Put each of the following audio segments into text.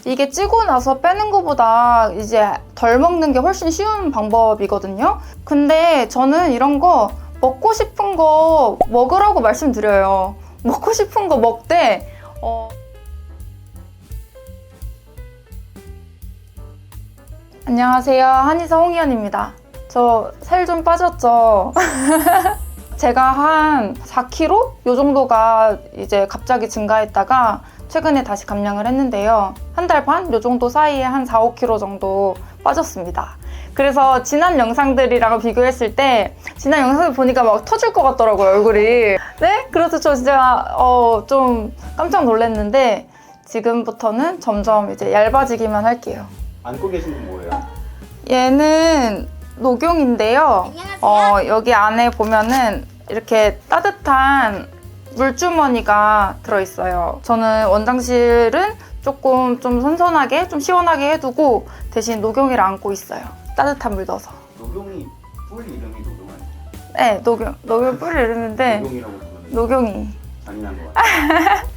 이게 찌고 나서 빼는 것보다 이제 덜 먹는 게 훨씬 쉬운 방법이거든요. 근데 저는 이런 거 먹고 싶은 거 먹으라고 말씀드려요. 먹고 싶은 거 먹되 안녕하세요. 한의사 홍희연입니다. 저 살 좀 빠졌죠? 제가 한 4kg? 요 정도가 이제 갑자기 증가했다가 최근에 다시 감량을 했는데요. 한 달 반? 요 정도 사이에 한 4, 5kg 정도 빠졌습니다. 그래서 지난 영상들이랑 비교했을 때 지난 영상을 보니까 막 터질 것 같더라고요, 얼굴이. 네? 그래서 저 진짜 좀 깜짝 놀랐는데 지금부터는 점점 이제 얇아지기만 할게요. 안고 계신 건 뭐예요? 얘는 녹용인데요. 여기 안에 보면은 이렇게 따뜻한 물주머니가 들어있어요. 저는 원장실은 조금 좀 선선하게, 좀 시원하게 해두고 대신 녹용이를 안고 있어요. 따뜻한 물 넣어서. 녹용이 뿔 이름이 녹용 아니에요? 네, 녹용 뿔이 이러는데 녹용이라고 부르는 녹용이. 잔인한 것 같아요.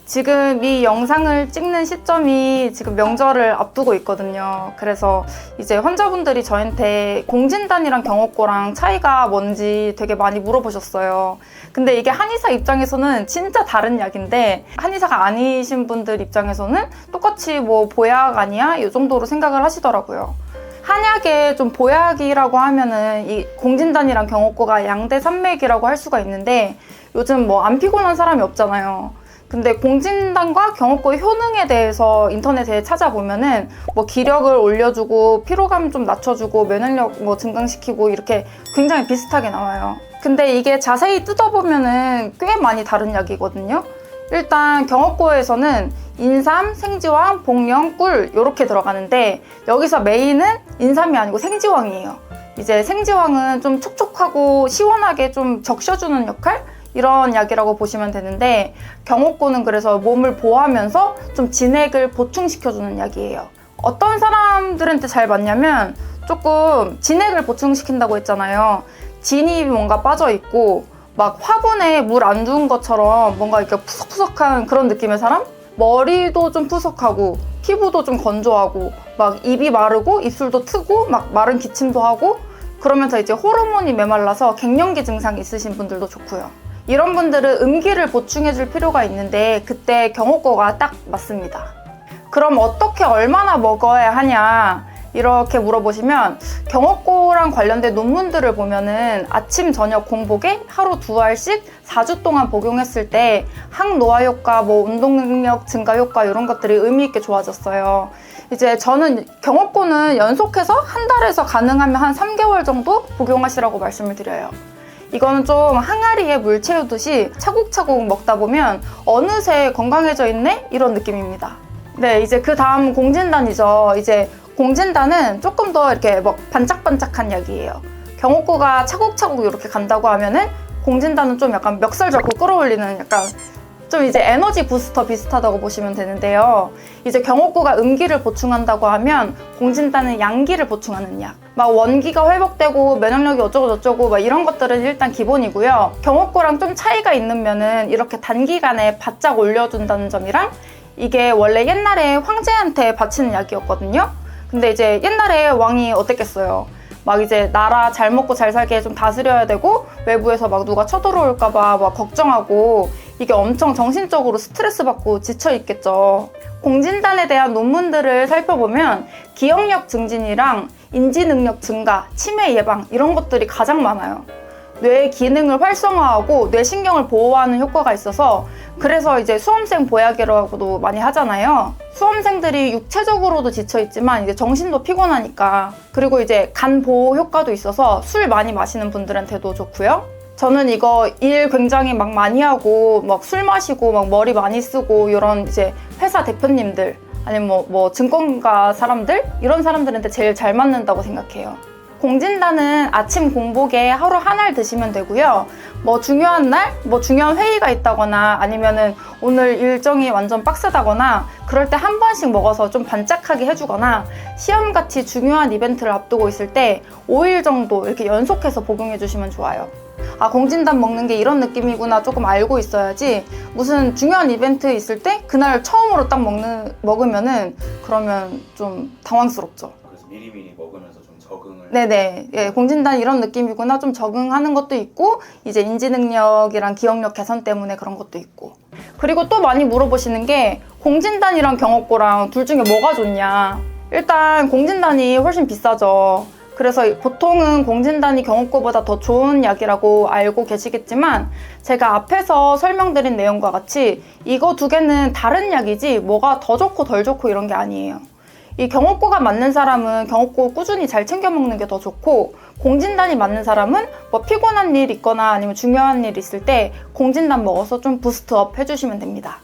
지금 이 영상을 찍는 시점이 지금 명절을 앞두고 있거든요. 그래서 이제 환자분들이 저한테 공진단이랑 경옥고랑 차이가 뭔지 되게 많이 물어보셨어요. 근데 이게 한의사 입장에서는 진짜 다른 약인데 한의사가 아니신 분들 입장에서는 똑같이 뭐 보약 아니야? 이 정도로 생각을 하시더라고요. 한약에 좀 보약이라고 하면은 이 공진단이랑 경옥고가 양대 산맥이라고 할 수가 있는데 요즘 뭐 안 피곤한 사람이 없잖아요. 근데 공진단과 경옥고의 효능에 대해서 인터넷에 찾아보면은 뭐 기력을 올려주고 피로감 좀 낮춰주고 면역력 뭐 증강시키고 이렇게 굉장히 비슷하게 나와요. 근데 이게 자세히 뜯어보면은 꽤 많이 다른 약이거든요. 일단 경옥고에서는 인삼, 생지황, 복령, 꿀 이렇게 들어가는데 여기서 메인은 인삼이 아니고 생지황이에요. 이제 생지황은 좀 촉촉하고 시원하게 좀 적셔주는 역할? 이런 약이라고 보시면 되는데 경옥고는 그래서 몸을 보호하면서 좀 진액을 보충시켜주는 약이에요. 어떤 사람들한테 잘 맞냐면 조금 진액을 보충시킨다고 했잖아요. 진이 뭔가 빠져있고 막 화분에 물 안 두은 것처럼 뭔가 이렇게 푸석푸석한 그런 느낌의 사람? 머리도 좀 푸석하고 피부도 좀 건조하고 막 입이 마르고 입술도 트고 막 마른 기침도 하고 그러면서 이제 호르몬이 메말라서 갱년기 증상이 있으신 분들도 좋고요. 이런 분들은 음기를 보충해줄 필요가 있는데 그때 경옥고가 딱 맞습니다. 그럼 어떻게 얼마나 먹어야 하냐 이렇게 물어보시면 경옥고랑 관련된 논문들을 보면은 아침 저녁 공복에 하루 2알씩 4주 동안 복용했을 때 항노화 효과, 뭐 운동 능력 증가 효과 이런 것들이 의미 있게 좋아졌어요. 이제 저는 경옥고는 연속해서 한 달에서 가능하면 한 3개월 정도 복용하시라고 말씀을 드려요. 이거는 좀 항아리에 물 채우듯이 차곡차곡 먹다 보면 어느새 건강해져 있네? 이런 느낌입니다. 네, 이제 그 다음 공진단이죠. 이제 공진단은 조금 더 이렇게 막 반짝반짝한 약이에요. 경옥고가 차곡차곡 이렇게 간다고 하면은 공진단은 좀 약간 멱살 잡고 끌어올리는 약간 좀 이제 에너지 부스터 비슷하다고 보시면 되는데요. 이제 경옥고가 음기를 보충한다고 하면 공진단은 양기를 보충하는 약. 막 원기가 회복되고 면역력이 어쩌고저쩌고 막 이런 것들은 일단 기본이고요. 경옥고랑 좀 차이가 있는 면은 이렇게 단기간에 바짝 올려준다는 점이랑 이게 원래 옛날에 황제한테 바치는 약이었거든요. 근데 이제 옛날에 왕이 어땠겠어요. 막 이제 나라 잘 먹고 잘 살게 좀 다스려야 되고 외부에서 막 누가 쳐들어올까봐 막 걱정하고 이게 엄청 정신적으로 스트레스 받고 지쳐 있겠죠. 공진단에 대한 논문들을 살펴보면 기억력 증진이랑 인지 능력 증가, 치매 예방 이런 것들이 가장 많아요. 뇌의 기능을 활성화하고 뇌신경을 보호하는 효과가 있어서 그래서 이제 수험생 보약이라고도 많이 하잖아요. 수험생들이 육체적으로도 지쳐있지만 이제 정신도 피곤하니까 그리고 이제 간 보호 효과도 있어서 술 많이 마시는 분들한테도 좋고요. 저는 이거 일 굉장히 막 많이 하고 막 술 마시고 막 머리 많이 쓰고 이런 이제 회사 대표님들 아니면 뭐 증권가 사람들 이런 사람들한테 제일 잘 맞는다고 생각해요. 공진단은 아침 공복에 하루 한 알 드시면 되고요. 뭐 중요한 날, 뭐 중요한 회의가 있다거나 아니면은 오늘 일정이 완전 빡세다거나 그럴 때 한 번씩 먹어서 좀 반짝하게 해주거나 시험같이 중요한 이벤트를 앞두고 있을 때 5일 정도 이렇게 연속해서 복용해 주시면 좋아요. 아, 공진단 먹는 게 이런 느낌이구나 조금 알고 있어야지 무슨 중요한 이벤트 있을 때 그날 처음으로 딱 먹으면은 그러면 좀 당황스럽죠. 그래서 미리미리 먹으면서 좀 적응을. 네네. 예, 공진단 이런 느낌이구나 좀 적응하는 것도 있고 이제 인지 능력이랑 기억력 개선 때문에 그런 것도 있고. 그리고 또 많이 물어보시는 게 공진단이랑 경옥고랑 둘 중에 뭐가 좋냐. 일단 공진단이 훨씬 비싸죠. 그래서 보통은 공진단이 경옥고보다 더 좋은 약이라고 알고 계시겠지만 제가 앞에서 설명드린 내용과 같이 이거 두 개는 다른 약이지 뭐가 더 좋고 덜 좋고 이런 게 아니에요. 이 경옥고가 맞는 사람은 경옥고 꾸준히 잘 챙겨 먹는 게 더 좋고 공진단이 맞는 사람은 뭐 피곤한 일 있거나 아니면 중요한 일 있을 때 공진단 먹어서 좀 부스트업 해주시면 됩니다.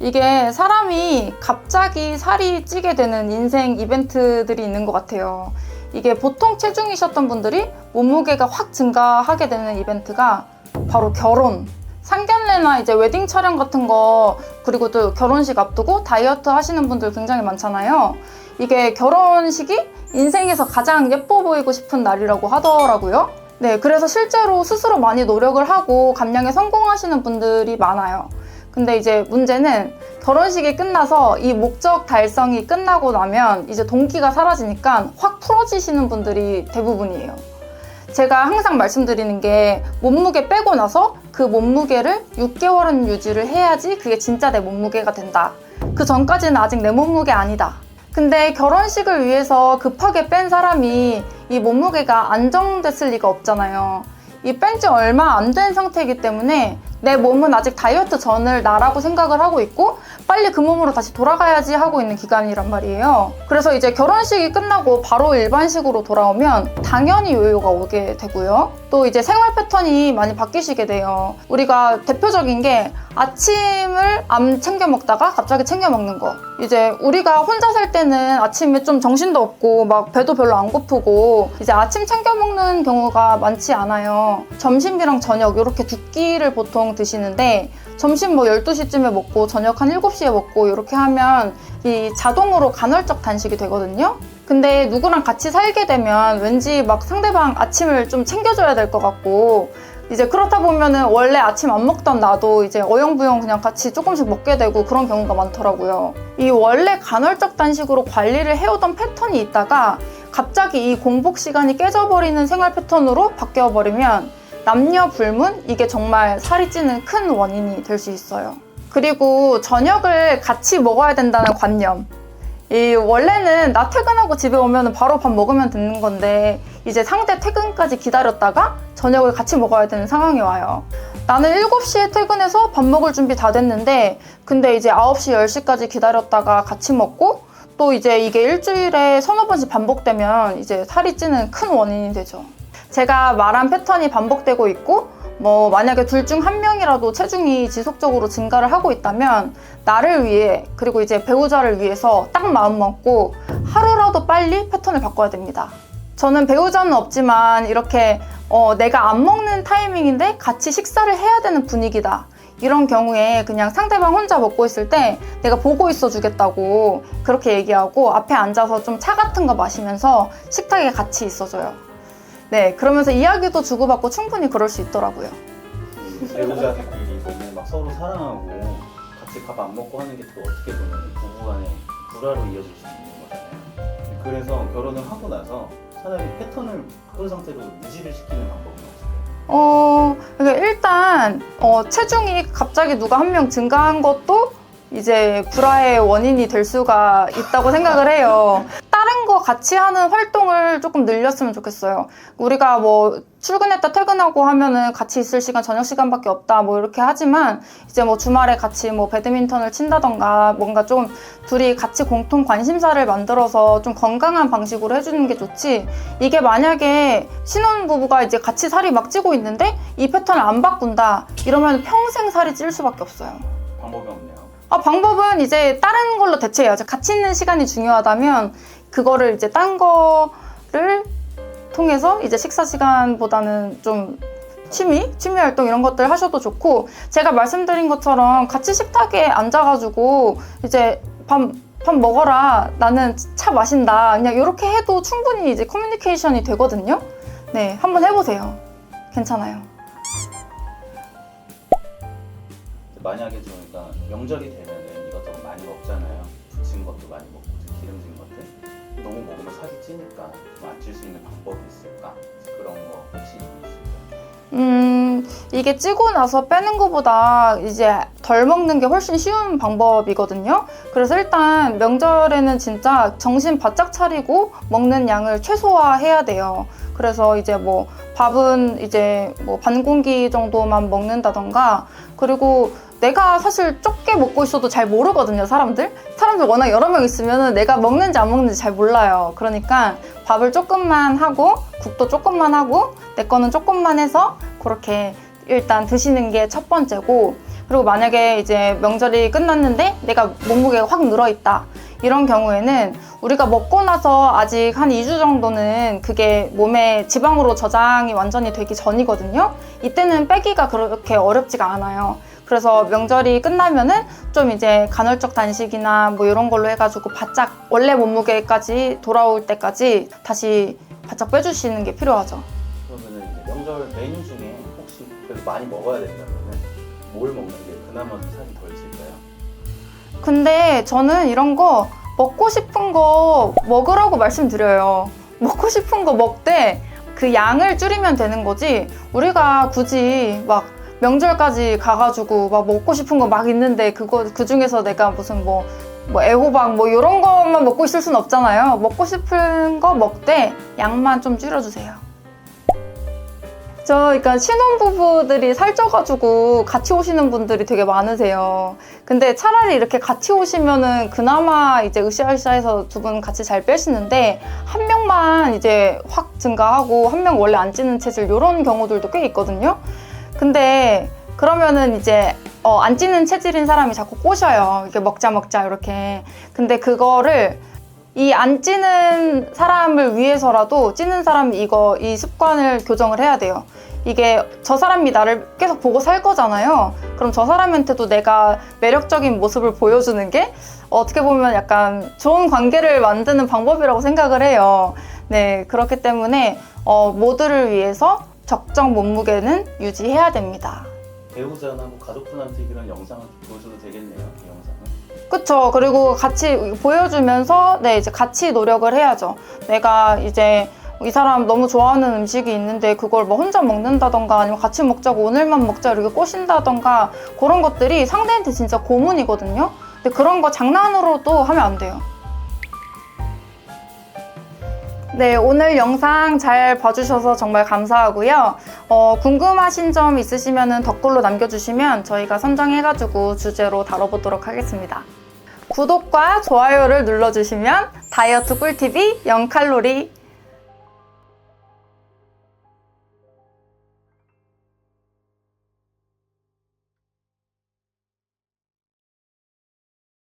이게 사람이 갑자기 살이 찌게 되는 인생 이벤트들이 있는 것 같아요. 이게 보통 체중이셨던 분들이 몸무게가 확 증가하게 되는 이벤트가 바로 결혼. 상견례나 이제 웨딩 촬영 같은 거 그리고 또 결혼식 앞두고 다이어트 하시는 분들 굉장히 많잖아요. 이게 결혼식이 인생에서 가장 예뻐 보이고 싶은 날이라고 하더라고요. 네, 그래서 실제로 스스로 많이 노력을 하고 감량에 성공하시는 분들이 많아요. 근데 이제 문제는 결혼식이 끝나서 이 목적 달성이 끝나고 나면 이제 동기가 사라지니까 확 풀어지시는 분들이 대부분이에요. 제가 항상 말씀드리는 게 몸무게 빼고 나서 그 몸무게를 6개월은 유지를 해야지 그게 진짜 내 몸무게가 된다. 그 전까지는 아직 내 몸무게 아니다. 근데 결혼식을 위해서 급하게 뺀 사람이 이 몸무게가 안정됐을 리가 없잖아요. 이 뺀 지 얼마 안 된 상태이기 때문에 내 몸은 아직 다이어트 전을 나라고 생각을 하고 있고 빨리 그 몸으로 다시 돌아가야지 하고 있는 기간이란 말이에요. 그래서 이제 결혼식이 끝나고 바로 일반식으로 돌아오면 당연히 요요가 오게 되고요. 또 이제 생활 패턴이 많이 바뀌시게 돼요. 우리가 대표적인 게 아침을 안 챙겨 먹다가 갑자기 챙겨 먹는 거. 이제 우리가 혼자 살 때는 아침에 좀 정신도 없고 막 배도 별로 안 고프고 이제 아침 챙겨 먹는 경우가 많지 않아요. 점심이랑 저녁 이렇게 두 끼를 보통 드시는데 점심 뭐 12시쯤에 먹고 저녁 한 7시에 먹고 이렇게 하면 이 자동으로 간헐적 단식이 되거든요. 근데 누구랑 같이 살게 되면 왠지 막 상대방 아침을 좀 챙겨줘야 될 것 같고 이제 그렇다 보면은 원래 아침 안 먹던 나도 이제 어영부영 그냥 같이 조금씩 먹게 되고 그런 경우가 많더라고요. 이 원래 간헐적 단식으로 관리를 해오던 패턴이 있다가 갑자기 이 공복 시간이 깨져버리는 생활 패턴으로 바뀌어버리면 남녀 불문 이게 정말 살이 찌는 큰 원인이 될 수 있어요. 그리고 저녁을 같이 먹어야 된다는 관념. 이 원래는 나 퇴근하고 집에 오면 바로 밥 먹으면 되는 건데 이제 상대 퇴근까지 기다렸다가 저녁을 같이 먹어야 되는 상황이 와요. 나는 7시에 퇴근해서 밥 먹을 준비 다 됐는데 근데 이제 9시, 10시까지 기다렸다가 같이 먹고 또 이제 이게 일주일에 서너 번씩 반복되면 이제 살이 찌는 큰 원인이 되죠. 제가 말한 패턴이 반복되고 있고 뭐 만약에 둘 중 한 명이라도 체중이 지속적으로 증가를 하고 있다면 나를 위해 그리고 이제 배우자를 위해서 딱 마음 먹고 하루라도 빨리 패턴을 바꿔야 됩니다. 저는 배우자는 없지만 이렇게 내가 안 먹는 타이밍인데 같이 식사를 해야 되는 분위기다. 이런 경우에 그냥 상대방 혼자 먹고 있을 때 내가 보고 있어 주겠다고 그렇게 얘기하고 앞에 앉아서 좀 차 같은 거 마시면서 식탁에 같이 있어줘요. 네, 그러면서 이야기도 주고받고 충분히 그럴 수 있더라고요. 배우자들끼리 너무 막 서로 사랑하고 같이 밥 안 먹고 하는 게 또 어떻게 보면 부부간의 불화로 이어질 수 있는 거잖아요. 그래서 결혼을 하고 나서 차라리 패턴을 그 상태로 유지를 시키는 방법은 없을까요? 그러니까 일단 체중이 갑자기 누가 한 명 증가한 것도 이제 불화의 원인이 될 수가 있다고 생각을 해요. 다른 거 같이 하는 활동을 조금 늘렸으면 좋겠어요. 우리가 뭐 출근했다 퇴근하고 하면은 같이 있을 시간 저녁 시간밖에 없다 뭐 이렇게 하지만 이제 뭐 주말에 같이 뭐 배드민턴을 친다던가 뭔가 좀 둘이 같이 공통 관심사를 만들어서 좀 건강한 방식으로 해주는 게 좋지. 이게 만약에 신혼부부가 이제 같이 살이 막 찌고 있는데 이 패턴을 안 바꾼다 이러면 평생 살이 찔 수밖에 없어요. 방법이 없네요. 방법은 이제 다른 걸로 대체해야죠. 같이 있는 시간이 중요하다면 그거를 이제 딴 거를 통해서 이제 식사 시간보다는 좀 취미 활동 이런 것들 하셔도 좋고 제가 말씀드린 것처럼 같이 식탁에 앉아가지고 이제 밥 먹어라 나는 차 마신다 그냥 이렇게 해도 충분히 이제 커뮤니케이션이 되거든요. 네, 한번 해보세요. 괜찮아요. 만약에 저희가 명절이 되면은 이것저것 많이 먹잖아요. 부친 것도 많이 먹고 기름진 것들 너무 먹으면 살이 찌니까 좀 안 찔 수 있는 방법이 있을까? 그런 거 혹시 있을까요? 이게 찌고 나서 빼는 것보다 이제 덜 먹는 게 훨씬 쉬운 방법이거든요. 그래서 일단 명절에는 진짜 정신 바짝 차리고 먹는 양을 최소화해야 돼요. 그래서 이제 뭐 밥은 이제 뭐 반 공기 정도만 먹는다던가, 그리고 내가 사실 적게 먹고 있어도 잘 모르거든요, 사람들 워낙 여러 명 있으면 내가 먹는지 안 먹는지 잘 몰라요. 그러니까 밥을 조금만 하고 국도 조금만 하고 내 거는 조금만 해서 그렇게 일단 드시는 게 첫 번째고, 그리고 만약에 이제 명절이 끝났는데 내가 몸무게가 확 늘어있다, 이런 경우에는 우리가 먹고 나서 아직 한 2주 정도는 그게 몸에 지방으로 저장이 완전히 되기 전이거든요. 이때는 빼기가 그렇게 어렵지가 않아요. 그래서 명절이 끝나면은 좀 이제 간헐적 단식이나 뭐 이런 걸로 해가지고 바짝 원래 몸무게까지 돌아올 때까지 다시 바짝 빼주시는 게 필요하죠. 그러면은 이제 명절 메뉴 중에 혹시 그래도 많이 먹어야 된다면은 뭘 먹는 게 그나마 좀 살이 덜 찔까요? 근데 저는 이런 거 먹고 싶은 거 먹으라고 말씀드려요. 먹고 싶은 거 먹되 그 양을 줄이면 되는 거지, 우리가 굳이 막 명절까지 가가지고 막 먹고 싶은 거 막 있는데 그 중에서 내가 무슨 뭐 애호박 뭐 이런 것만 먹고 있을 순 없잖아요. 먹고 싶은 거 먹되 양만 좀 줄여주세요. 그러니까 신혼부부들이 살쪄가지고 같이 오시는 분들이 되게 많으세요. 근데 차라리 이렇게 같이 오시면은 그나마 이제 으쌰으쌰해서 두 분 같이 잘 빼시는데, 한 명만 이제 확 증가하고 한 명 원래 안 찌는 체질, 이런 경우들도 꽤 있거든요. 근데 그러면은 이제 안 찌는 체질인 사람이 자꾸 꼬셔요. 이렇게 먹자 이렇게. 근데 그거를 이 안 찌는 사람을 위해서라도 찌는 사람이 이 습관을 교정을 해야 돼요. 이게 저 사람이 나를 계속 보고 살 거잖아요. 그럼 저 사람한테도 내가 매력적인 모습을 보여주는 게 어떻게 보면 약간 좋은 관계를 만드는 방법이라고 생각을 해요. 네, 그렇기 때문에 모두를 위해서 적정 몸무게는 유지해야 됩니다. 배우자나 뭐 가족분한테 그런 영상을 보여줘도 되겠네요, 이 영상은. 그쵸. 그리고 같이 보여주면서 이제 같이 노력을 해야죠. 내가 이제 이 사람 너무 좋아하는 음식이 있는데 그걸 뭐 혼자 먹는다던가 아니면 같이 먹자고 오늘만 먹자 이렇게 꼬신다던가, 그런 것들이 상대한테 진짜 고문이거든요. 근데 그런 거 장난으로도 하면 안 돼요. 네, 오늘 영상 잘 봐주셔서 정말 감사하고요. 궁금하신 점 있으시면 댓글로 남겨주시면 저희가 선정해가지고 주제로 다뤄보도록 하겠습니다. 구독과 좋아요를 눌러주시면 다이어트 꿀팁이 0칼로리